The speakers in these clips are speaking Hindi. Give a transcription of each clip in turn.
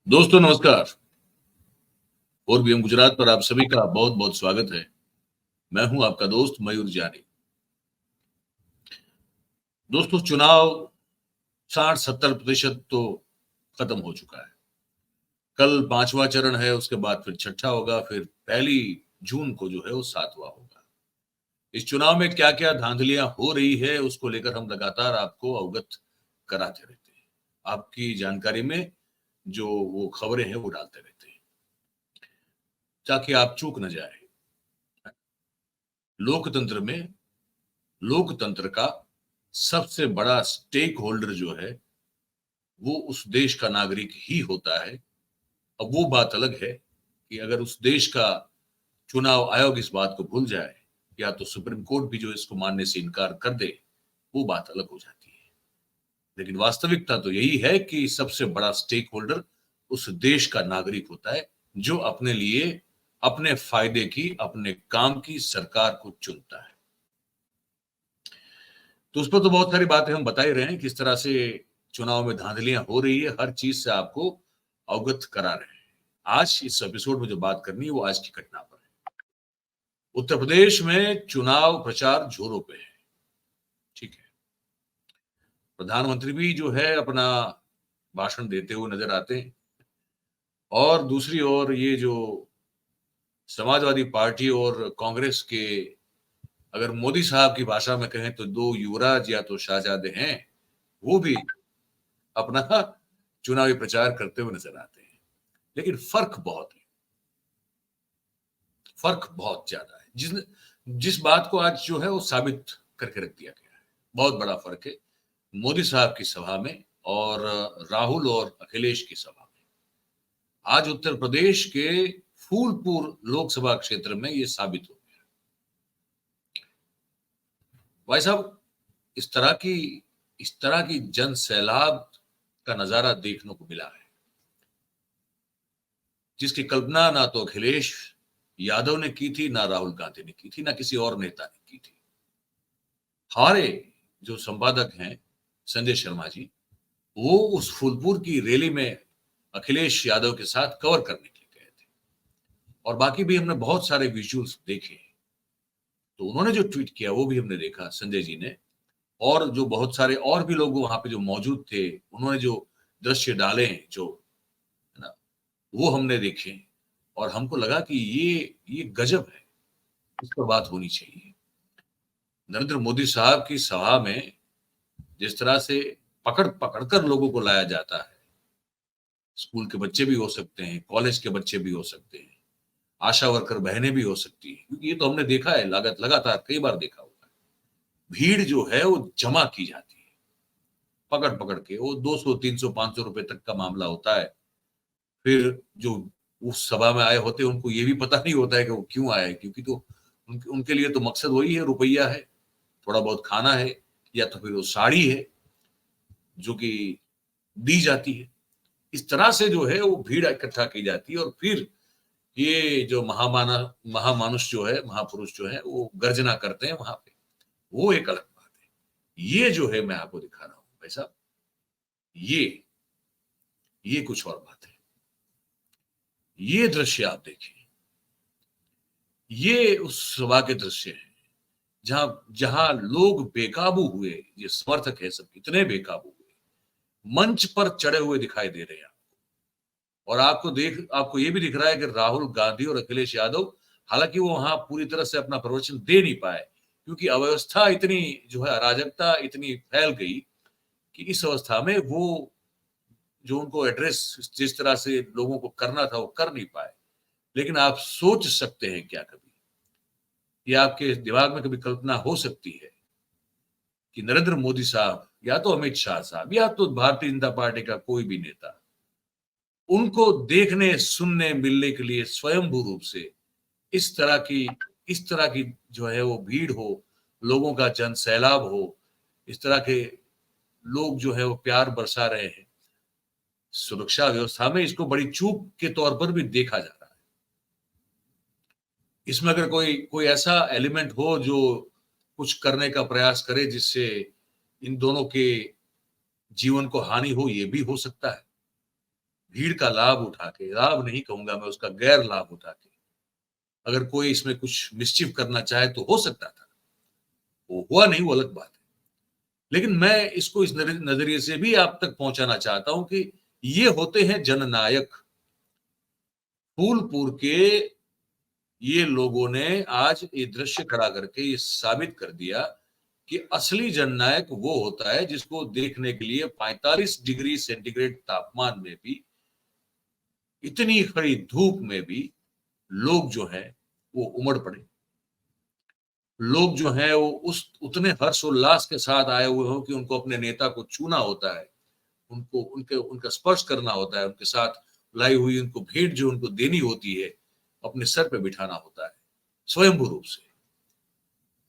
दोस्तों नमस्कार। और भी हम गुजरात पर आप सभी का बहुत बहुत स्वागत है। मैं हूं आपका दोस्त मयूर जानी। दोस्तों चुनाव 60-70% तो खत्म हो चुका है। कल 5वां चरण है, उसके बाद फिर छठा होगा, फिर 1 जून को जो है वो 7वां होगा। इस चुनाव में क्या क्या धांधलियां हो रही है उसको लेकर हम लगातार आपको अवगत कराते रहते हैं। आपकी जानकारी में जो वो खबरें हैं वो डालते रहते हैं ताकि आप चूक न जाए। लोकतंत्र में लोकतंत्र का सबसे बड़ा स्टेक होल्डर जो है वो उस देश का नागरिक ही होता है। अब वो बात अलग है कि अगर उस देश का चुनाव आयोग इस बात को भूल जाए या तो सुप्रीम कोर्ट भी जो इसको मानने से इनकार कर दे, वो बात अलग हो जाती है। लेकिन वास्तविकता तो यही है कि सबसे बड़ा स्टेक होल्डर उस देश का नागरिक होता है जो अपने लिए अपने फायदे की, अपने काम की सरकार को चुनता है। तो उस पर तो बहुत सारी बातें हम बता ही रहे हैं, किस तरह से चुनाव में धांधलियां हो रही है, हर चीज से आपको अवगत करा रहे हैं। आज इस एपिसोड में जो बात करनी है वो आज की घटना पर है। उत्तर प्रदेश में चुनाव प्रचार जोरों पे है। ठीक है, प्रधानमंत्री भी जो है अपना भाषण देते हुए नजर आते हैं और दूसरी ओर ये जो समाजवादी पार्टी और कांग्रेस के, अगर मोदी साहब की भाषा में कहें तो दो युवराज या तो शहजादे हैं, वो भी अपना चुनावी प्रचार करते हुए नजर आते हैं। लेकिन फर्क बहुत है, फर्क बहुत ज्यादा है। जिस बात को आज जो है वो साबित करके रख दिया गया है, बहुत बड़ा फर्क है मोदी साहब की सभा में और राहुल और अखिलेश की सभा में। आज उत्तर प्रदेश के फूलपुर लोकसभा क्षेत्र में ये साबित हो गया। भाई साहब, इस तरह की जन सैलाब का नजारा देखने को मिला है जिसकी कल्पना ना तो अखिलेश यादव ने की थी, ना राहुल गांधी ने की थी, ना किसी और नेता ने की थी। हमारे जो संपादक हैं संजय शर्मा जी, वो उस फूलपुर की रैली में अखिलेश यादव के साथ कवर करने के लिए गए थे और बाकी भी हमने बहुत सारे विजुअल्स देखे। तो उन्होंने जो ट्वीट किया वो भी हमने देखा, संजय जी ने, और जो बहुत सारे और भी लोग वहां पे जो मौजूद थे उन्होंने जो दृश्य डाले हैं, जो है ना, वो हमने देखे और हमको लगा कि ये गजब है, इस पर बात होनी चाहिए। नरेंद्र मोदी साहब की सभा में जिस तरह से पकड़ पकड़ कर लोगों को लाया जाता है, स्कूल के बच्चे भी हो सकते हैं, कॉलेज के बच्चे भी हो सकते हैं, आशा वर्कर बहनें भी हो सकती हैं, क्योंकि ये तो हमने देखा है, लगातार कई बार देखा हुआ है। भीड़ जो है वो जमा की जाती है पकड़ पकड़ के, वो 200 300 500 रुपए तक का मामला होता है। फिर जो उस सभा में आए होते हैं उनको ये भी पता नहीं होता है कि वो क्यों आए, क्योंकि तो उनके लिए तो मकसद वही है, रुपया है, थोड़ा बहुत खाना है, या तो फिर वो साड़ी है जो कि दी जाती है। इस तरह से जो है वो भीड़ इकट्ठा की जाती है और फिर ये जो महामानुष जो है, महापुरुष जो है, वो गर्जना करते हैं वहां पे। वो एक अलग बात है। ये जो है मैं आपको दिखा रहा हूं भाई साहब, ये ये कुछ और बात है। ये दृश्य आप देखिए, ये उस सभा के दृश्य हैं जहां जहां लोग बेकाबू हुए। ये समर्थक है सब, कितने बेकाबू हुए, मंच पर चढ़े हुए दिखाई दे रहे हैं। और आपको ये भी दिख रहा है कि राहुल गांधी और अखिलेश यादव, हालांकि वो वहां पूरी तरह से अपना प्रवचन दे नहीं पाए क्योंकि अव्यवस्था इतनी जो है, अराजकता इतनी फैल गई कि इस अवस्था में वो जो उनको एड्रेस जिस तरह से लोगों को करना था वो कर नहीं पाए। लेकिन आप सोच सकते हैं क्या कभी, या आपके दिमाग में कभी कल्पना हो सकती है कि नरेंद्र मोदी साहब या तो अमित शाह साहब या तो भारतीय जनता पार्टी का कोई भी नेता उनको देखने सुनने मिलने के लिए स्वयंभू रूप से इस तरह की इस तरह की जो है वो भीड़ हो, लोगों का जन सैलाब हो, इस तरह के लोग जो है वो प्यार बरसा रहे हैं। सुरक्षा व्यवस्था में इसको बड़ी चूक के तौर पर भी देखा जा रहा है। इसमें अगर कोई कोई ऐसा एलिमेंट हो जो कुछ करने का प्रयास करे जिससे इन दोनों के जीवन को हानि हो, ये भी हो सकता है। भीड़ का लाभ उठा के, लाभ नहीं कहूंगा मैं, उसका गैर लाभ उठा के अगर कोई इसमें कुछ मिस्चिफ करना चाहे तो हो सकता था। वो हुआ नहीं, वो अलग बात है। लेकिन मैं इसको इस नजरिए से भी आप तक पहुंचाना चाहता हूं कि ये होते हैं जननायक। फूलपुर के ये लोगों ने आज ये दृश्य खड़ा करके ये साबित कर दिया कि असली जननायक वो होता है जिसको देखने के लिए 45 डिग्री सेंटीग्रेड तापमान में भी, इतनी खड़ी धूप में भी लोग जो है वो उमड़ पड़े। लोग जो है वो उतने हर्षोल्लास के साथ आए हुए हो कि उनको अपने नेता को छूना होता है, उनको उनका स्पर्श करना होता है, उनके साथ लाई हुई उनको भेंट जो उनको देनी होती है अपने सर पे बिठाना होता है स्वयंभू रूप से।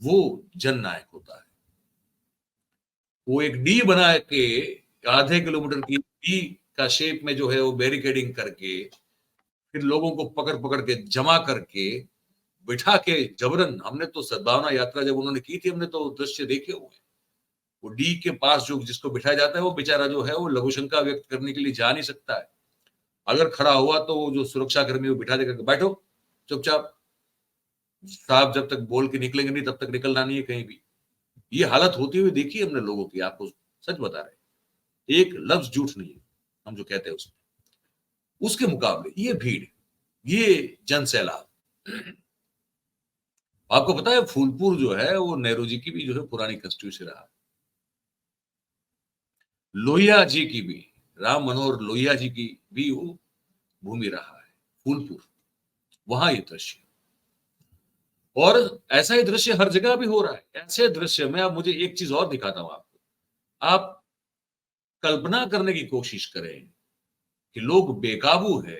वो जननायक होता है। वो एक डी बना के आधे किलोमीटर की डी का शेप में जो है वो बैरिकेडिंग करके फिर लोगों को पकड़ पकड़ के जमा करके बिठा के जबरन, हमने तो सद्भावना यात्रा जब उन्होंने की थी हमने तो दृश्य देखे हुए। वो डी के पास जो जिसको बिठाया जाता है वो बेचारा जो है वो लघुशंका व्यक्त करने के लिए जा नहीं सकता है। अगर खड़ा हुआ तो वो जो सुरक्षा कर्मी वो बिठा देगा, बैठो चुपचाप, साहब जब तक बोल के निकलेंगे नहीं तब तक निकलना नहीं है कहीं भी। ये हालत होती हुई देखी हमने लोगों की, आपको सच बता रहे, एक लफ्ज झूठ नहीं है हम जो कहते हैं उसमें। उसके मुकाबले ये भीड़, ये जन सैलाब। आपको पता है फूलपुर जो है वो नेहरू जी की भी जो है पुरानी कंस्टिट्यूंसी रहा है, लोहिया जी की भी, राम मनोहर लोहिया जी की भी वो भूमि रहा है फूलपुर। वहां ये दृश्य, और ऐसा ही दृश्य हर जगह भी हो रहा है। ऐसे दृश्य में अब मुझे एक चीज और दिखाता हूं आपको। आप कल्पना करने की कोशिश करें कि लोग बेकाबू है,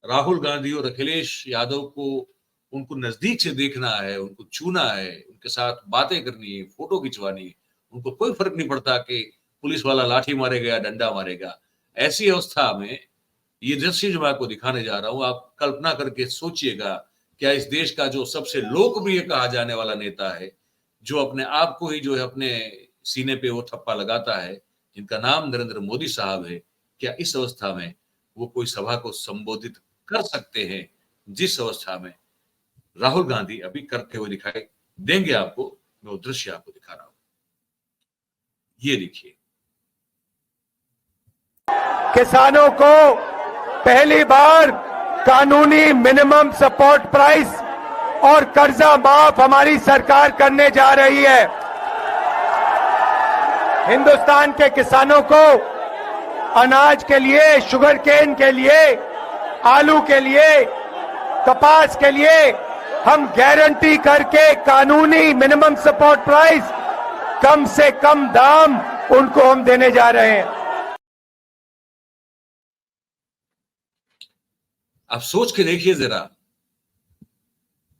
राहुल गांधी और अखिलेश यादव को उनको नजदीक से देखना है, उनको छूना है, उनके साथ बातें करनी है, फोटो खिंचवानी है, उनको कोई फर्क नहीं पड़ता कि पुलिस वाला लाठी मारेगा या डंडा मारेगा। ऐसी अवस्था में ये दृश्य जो मैं आपको दिखाने जा रहा हूं, आप कल्पना करके सोचिएगा, क्या इस देश का जो सबसे लोकप्रिय कहा जाने वाला नेता है, जो अपने आप को ही जो है अपने सीने पे वो थप्पा लगाता है, जिनका नाम नरेंद्र मोदी साहब है, क्या इस अवस्था में वो कोई सभा को संबोधित कर सकते हैं जिस अवस्था में राहुल गांधी अभी करते हुए दिखाई देंगे? आपको मैं वो दृश्य आपको दिखा रहा हूं, ये देखिए। किसानों को पहली बार कानूनी मिनिमम सपोर्ट प्राइस और कर्जा माफ हमारी सरकार करने जा रही है। हिंदुस्तान के किसानों को अनाज के लिए, शुगर केन के लिए, आलू के लिए, कपास के लिए हम गारंटी करके कानूनी मिनिमम सपोर्ट प्राइस, कम से कम दाम उनको हम देने जा रहे हैं। आप सोच के देखिए जरा,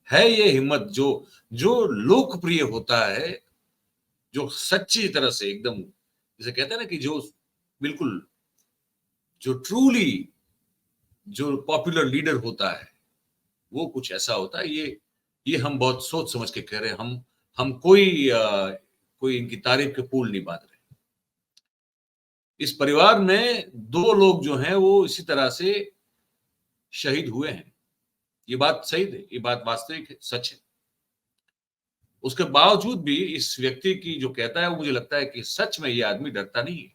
है ये हिम्मत जो लोकप्रिय होता है, जो सच्ची तरह से एकदम, जिसे कहते हैं ना कि जो बिल्कुल जो ट्रूली जो पॉपुलर लीडर होता है वो कुछ ऐसा होता है। ये हम बहुत सोच समझ के कह रहे हैं, हम कोई इनकी तारीफ के पुल नहीं बांध रहे। इस परिवार में 2 लोग जो हैं वो इसी तरह से शहीद हुए हैं। ये बात सही है, ये बात वास्तविक है, सच है। उसके बावजूद भी इस व्यक्ति की जो कहता है वो मुझे लगता है कि सच में ये आदमी डरता नहीं है।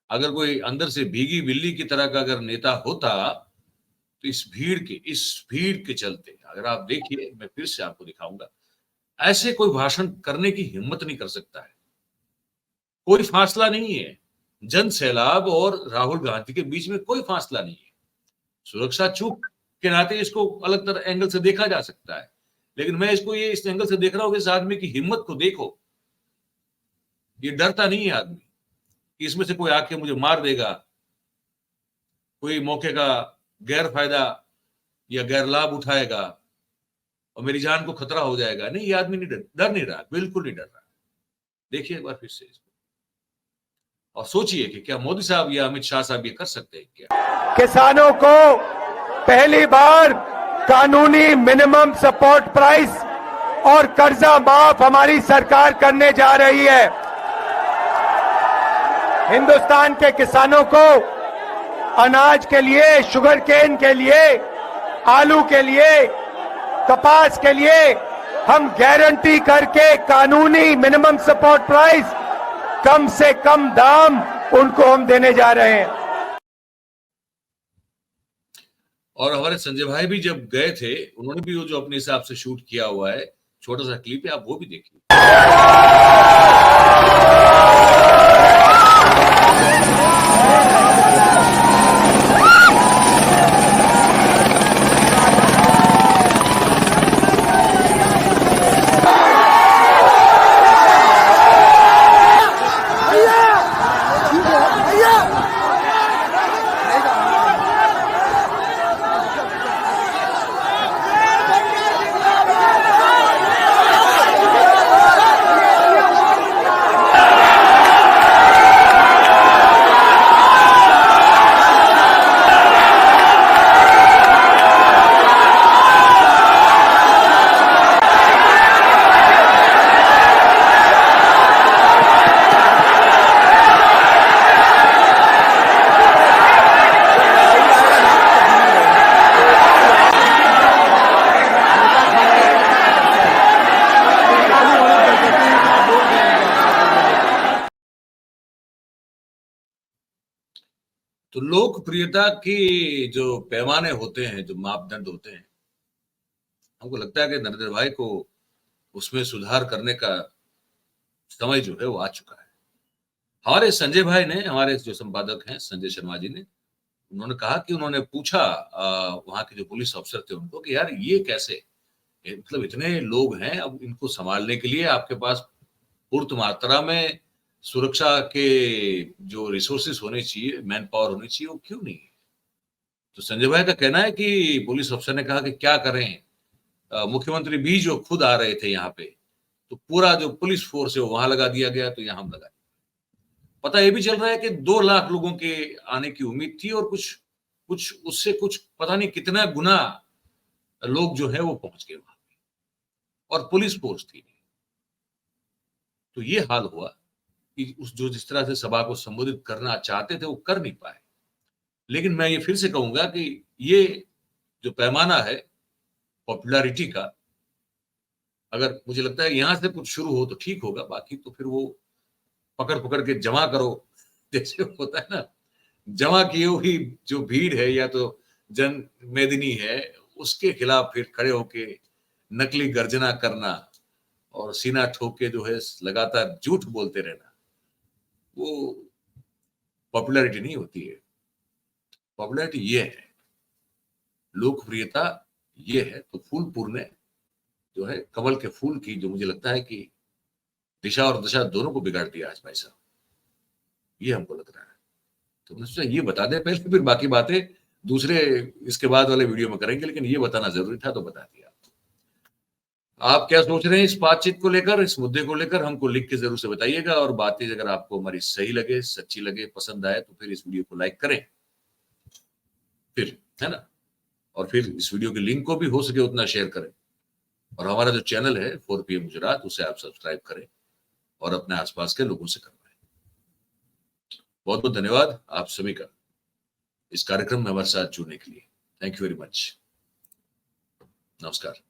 अगर कोई अंदर से भीगी बिल्ली की तरह का अगर नेता होता तो इस भीड़ के चलते, अगर आप देखिए, मैं फिर से आपको दिखाऊंगा, ऐसे कोई भाषण करने की हिम्मत नहीं कर सकता है। कोई फासला नहीं है, जन सैलाब और राहुल गांधी के बीच में कोई फासला नहीं है। सुरक्षा चूक के नाते इसको अलग तरह एंगल से देखा जा सकता है, लेकिन मैं इसको ये इस एंगल से देख रहा हूं कि इस आदमी की हिम्मत को देखो। ये डरता नहीं है आदमी कि इसमें से कोई आके मुझे मार देगा, कोई मौके का गैर फायदा या गैर लाभ उठाएगा और मेरी जान को खतरा हो जाएगा। नहीं, ये आदमी नहीं डर नहीं रहा, बिल्कुल नहीं डर रहा। देखिए एक बार फिर से इसको और सोचिए कि क्या मोदी साहब या अमित शाह साहब ये कर सकते हैं क्या? किसानों को पहली बार कानूनी मिनिमम सपोर्ट प्राइस और कर्जा माफ हमारी सरकार करने जा रही है। हिंदुस्तान के किसानों को अनाज के लिए, शुगर केन के लिए, आलू के लिए, कपास के लिए हम गारंटी करके कानूनी मिनिमम सपोर्ट प्राइस, कम से कम दाम उनको हम देने जा रहे हैं। और हमारे संजय भाई भी जब गए थे, उन्होंने भी वो जो अपने हिसाब से शूट किया हुआ है छोटा सा क्लिप है, आप वो भी देखिए। तो लोकप्रियता के जो पैमाने होते हैं, जो मापदंड होते हैं, हमको लगता है कि नरेंद्र भाई को उसमें सुधार करने का समय जो है वो आ चुका है। हमारे संजय भाई ने, हमारे जो संपादक हैं संजय शर्मा जी ने, उन्होंने कहा कि उन्होंने पूछा वहां के जो पुलिस अफसर थे उनको कि यार ये कैसे, मतलब इतने लोग हैं, अब इनको संभालने के लिए आपके पास पूर्त मात्रा में सुरक्षा के जो रिसोर्सेस होने चाहिए, मैन पावर होनी चाहिए, वो क्यों नहीं है? तो संजय भाई का कहना है कि पुलिस अफसर ने कहा कि क्या करें, मुख्यमंत्री भी जो खुद आ रहे थे यहाँ पे, तो पूरा जो पुलिस फोर्स है वो वहां लगा दिया गया, तो यहाँ हम लगा दिया। पता ये भी चल रहा है कि 2 लाख लोगों के आने की उम्मीद थी और कुछ कुछ उससे कुछ पता नहीं कितना गुना लोग जो है वो पहुंच गए वहां पे, और पुलिस फोर्स थी। तो ये हाल हुआ कि उस जो जिस तरह से सभा को संबोधित करना चाहते थे वो कर नहीं पाए। लेकिन मैं ये फिर से कहूंगा कि ये जो पैमाना है पॉपुलैरिटी का, अगर मुझे लगता है यहां से कुछ शुरू हो तो ठीक होगा, बाकी तो फिर वो पकड़ पकड़ के जमा करो, जैसे होता है ना, जमा किए हुई जो भीड़ है या तो जन मेदिनी है, उसके खिलाफ फिर खड़े होके नकली गर्जना करना और सीना ठोक के जो है लगातार झूठ बोलते रहना, वो पॉपुलैरिटी नहीं होती है। पॉपुलैरिटी ये है, लोकप्रियता ये है। तो फूलपुर ने जो है कमल के फूल की, जो मुझे लगता है कि दिशा और दशा दोनों को बिगाड़ दिया आज भाई साहब, ये हमको लग रहा है। तो मैंने सोचा ये बता दें पहले, फिर बाकी बातें दूसरे इसके बाद वाले वीडियो में करेंगे, लेकिन ये बताना जरूरी था तो बता दिया। आप क्या सोच रहे हैं इस बातचीत को लेकर, इस मुद्दे को लेकर, हमको लिख के जरूर से बताइएगा। और बातें अगर आपको हमारी सही लगे, सच्ची लगे, पसंद आए, तो फिर इस वीडियो को लाइक करें, फिर, है ना, और फिर इस वीडियो के लिंक को भी हो सके उतना शेयर करें। और हमारा जो चैनल है 4 PM गुजरात, उसे आप सब्सक्राइब करें और अपने आसपास के लोगों से करवाएं। बहुत बहुत धन्यवाद आप सभी का इस कार्यक्रम में हमारे साथ जुड़ने के लिए। Thank you very much. नमस्कार।